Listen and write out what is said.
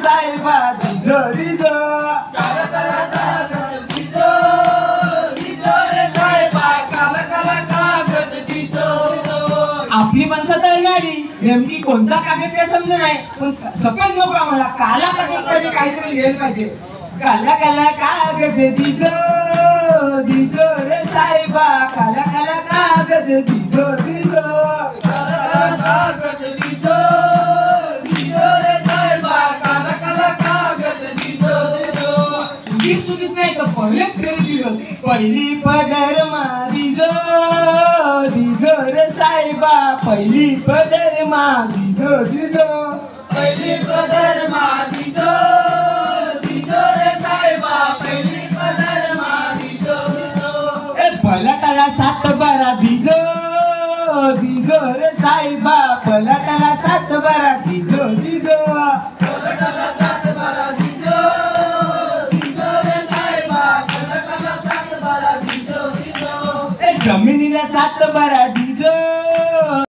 साहेबा दिजो दिजो आपली माणसं तर गाडी नेमकी कोणता कागद काय समज नाही पण सफेद नको आम्हाला काला कागद पाहिजे काहीतरी लिहायला पाहिजे काला काला कागद दिजो दिजो रे साहेबा काला काला कागद दिजो दिजो कागद दिजो दिजो रे साहेबा काला काला कागद दिजो दिजो दिस नाही तर पहिले दिवस पहिली पगार दिजो दिजो रे साहेबा पहिली पगार दिजो दिजो पहिली पगार दिजो दिजो रे साहेबा पहिली पगार दिजो दिजो ए पलटाला 7/12 दिजो दिजो रे साहेबा पलटाला 7/12 दिजो दिजो पलटाला 7/12 दिजो दिजो रे साहेबा पलटाला 7/12 दिजो दिजो ए जमिनीला 7/12 दिजो